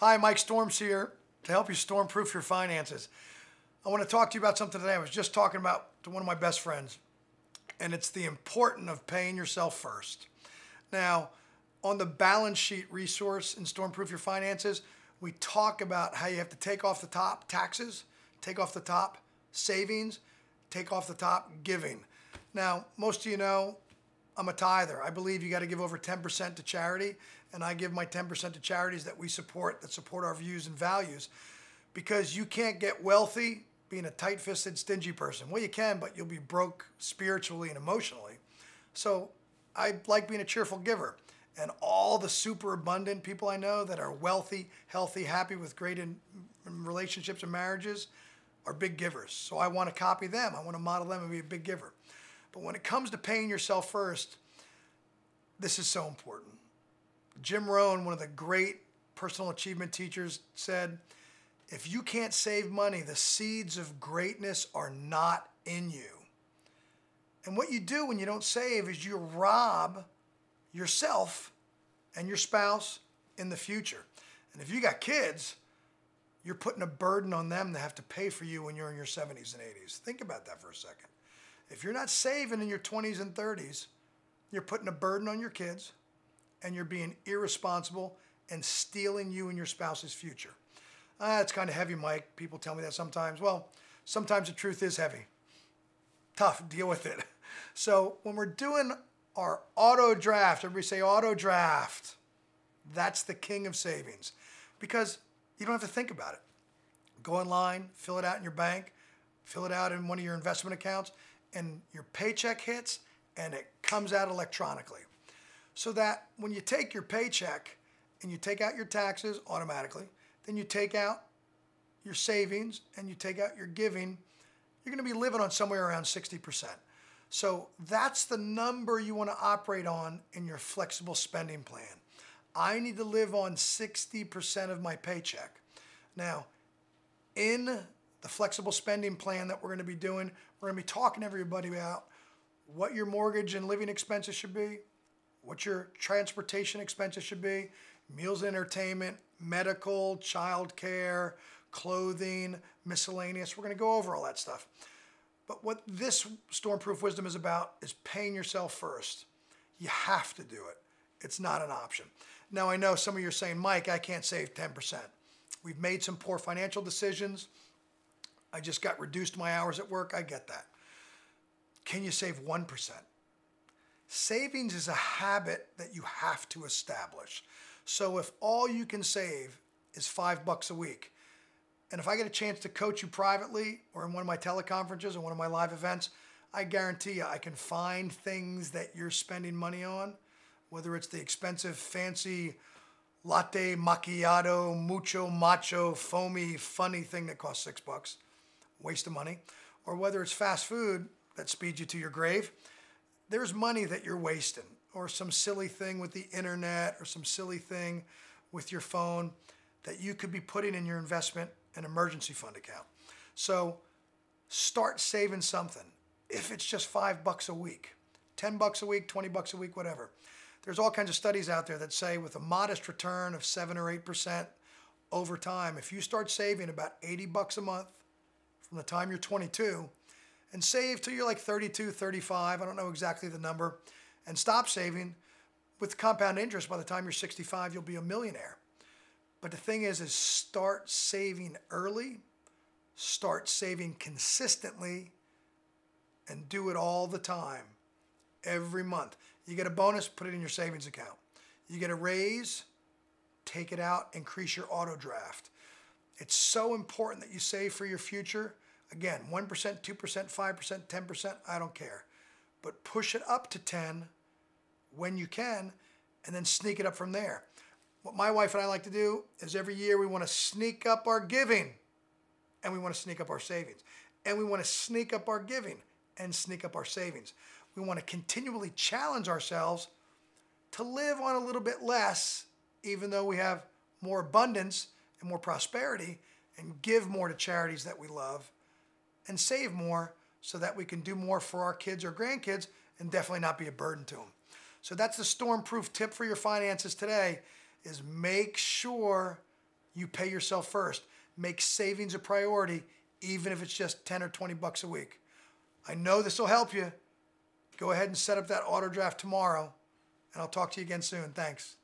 Hi, Mike Storms here to help you storm-proof your finances. I want to talk to you about something today I was just talking about to one of my best friends, and it's the importance of paying yourself first. Now, on the balance sheet resource in Stormproof Your Finances, we talk about how you have to take off the top taxes, take off the top savings, take off the top giving. Now, most of you know I'm a tither. I believe you got to give over 10% to charity, and I give my 10% to charities that we support, that support our views and values, because you can't get wealthy being a tight-fisted, stingy person. Well, you can, but you'll be broke spiritually and emotionally. So I like being a cheerful giver. And all the super abundant people I know that are wealthy, healthy, happy with great relationships and marriages are big givers. So I want to copy them. I want to model them and be a big giver. But when it comes to paying yourself first, this is so important. Jim Rohn, one of the great personal achievement teachers, said, if you can't save money, the seeds of greatness are not in you. And what you do when you don't save is you rob yourself and your spouse in the future. And if you got kids, you're putting a burden on them to have to pay for you when you're in your 70s and 80s. Think about that for a second. If you're not saving in your 20s and 30s, you're putting a burden on your kids and you're being irresponsible and stealing you and your spouse's future. It's kind of heavy, Mike. People tell me that sometimes. Well, sometimes the truth is heavy. Tough, deal with it. So when we're doing our auto draft, everybody say auto draft, that's the king of savings because you don't have to think about it. Go online, fill it out in your bank, fill it out in one of your investment accounts, and your paycheck hits and it comes out electronically. So that when you take your paycheck and you take out your taxes automatically, then you take out your savings and you take out your giving, you're going to be living on somewhere around 60%. So that's the number you want to operate on in your flexible spending plan. I need to live on 60% of my paycheck. Now, in the flexible spending plan that we're going to be doing, we're going to be talking to everybody about what your mortgage and living expenses should be, what your transportation expenses should be, meals and entertainment, medical, child care, clothing, miscellaneous. We're going to go over all that stuff. But what this Stormproof Wisdom is about is paying yourself first. You have to do it. It's not an option. Now, I know some of you are saying, Mike, I can't save 10%. We've made some poor financial decisions. I just got reduced my hours at work. I get that. Can you save 1%? Savings is a habit that you have to establish. So if all you can save is $5 a week, and if I get a chance to coach you privately or in one of my teleconferences or one of my live events, I guarantee you I can find things that you're spending money on, whether it's the expensive, fancy latte macchiato, mucho macho, foamy, funny thing that costs $6, waste of money, or whether it's fast food that speeds you to your grave. There's money that you're wasting, or some silly thing with the internet, or some silly thing with your phone that you could be putting in your investment and emergency fund account. So start saving something. If it's just $5 a week, $10 a week, $20 a week, whatever. There's all kinds of studies out there that say with a modest return of 7 or 8% over time, if you start saving about $80 a month from the time you're 22 and save till you're like 32, 35, I don't know exactly the number, and stop saving, with compound interest, by the time you're 65, you'll be a millionaire. But the thing is start saving early, start saving consistently, and do it all the time, every month. You get a bonus, put it in your savings account. You get a raise, take it out, increase your auto draft. It's so important that you save for your future. Again, 1%, 2%, 5%, 10%, I don't care. But push it up to 10 when you can, and then sneak it up from there. What my wife and I like to do is every year we want to sneak up our giving, and we want to sneak up our savings. And we want to sneak up our giving and sneak up our savings. We want to continually challenge ourselves to live on a little bit less, even though we have more abundance and more prosperity, and give more to charities that we love, and save more so that we can do more for our kids or grandkids and definitely not be a burden to them. So that's the storm-proof tip for your finances today, is make sure You pay yourself first. Make savings a priority, even if it's just 10 or 20 bucks a week. I know this will help you. Go ahead and set up that auto draft tomorrow, and I'll talk to you again soon. Thanks.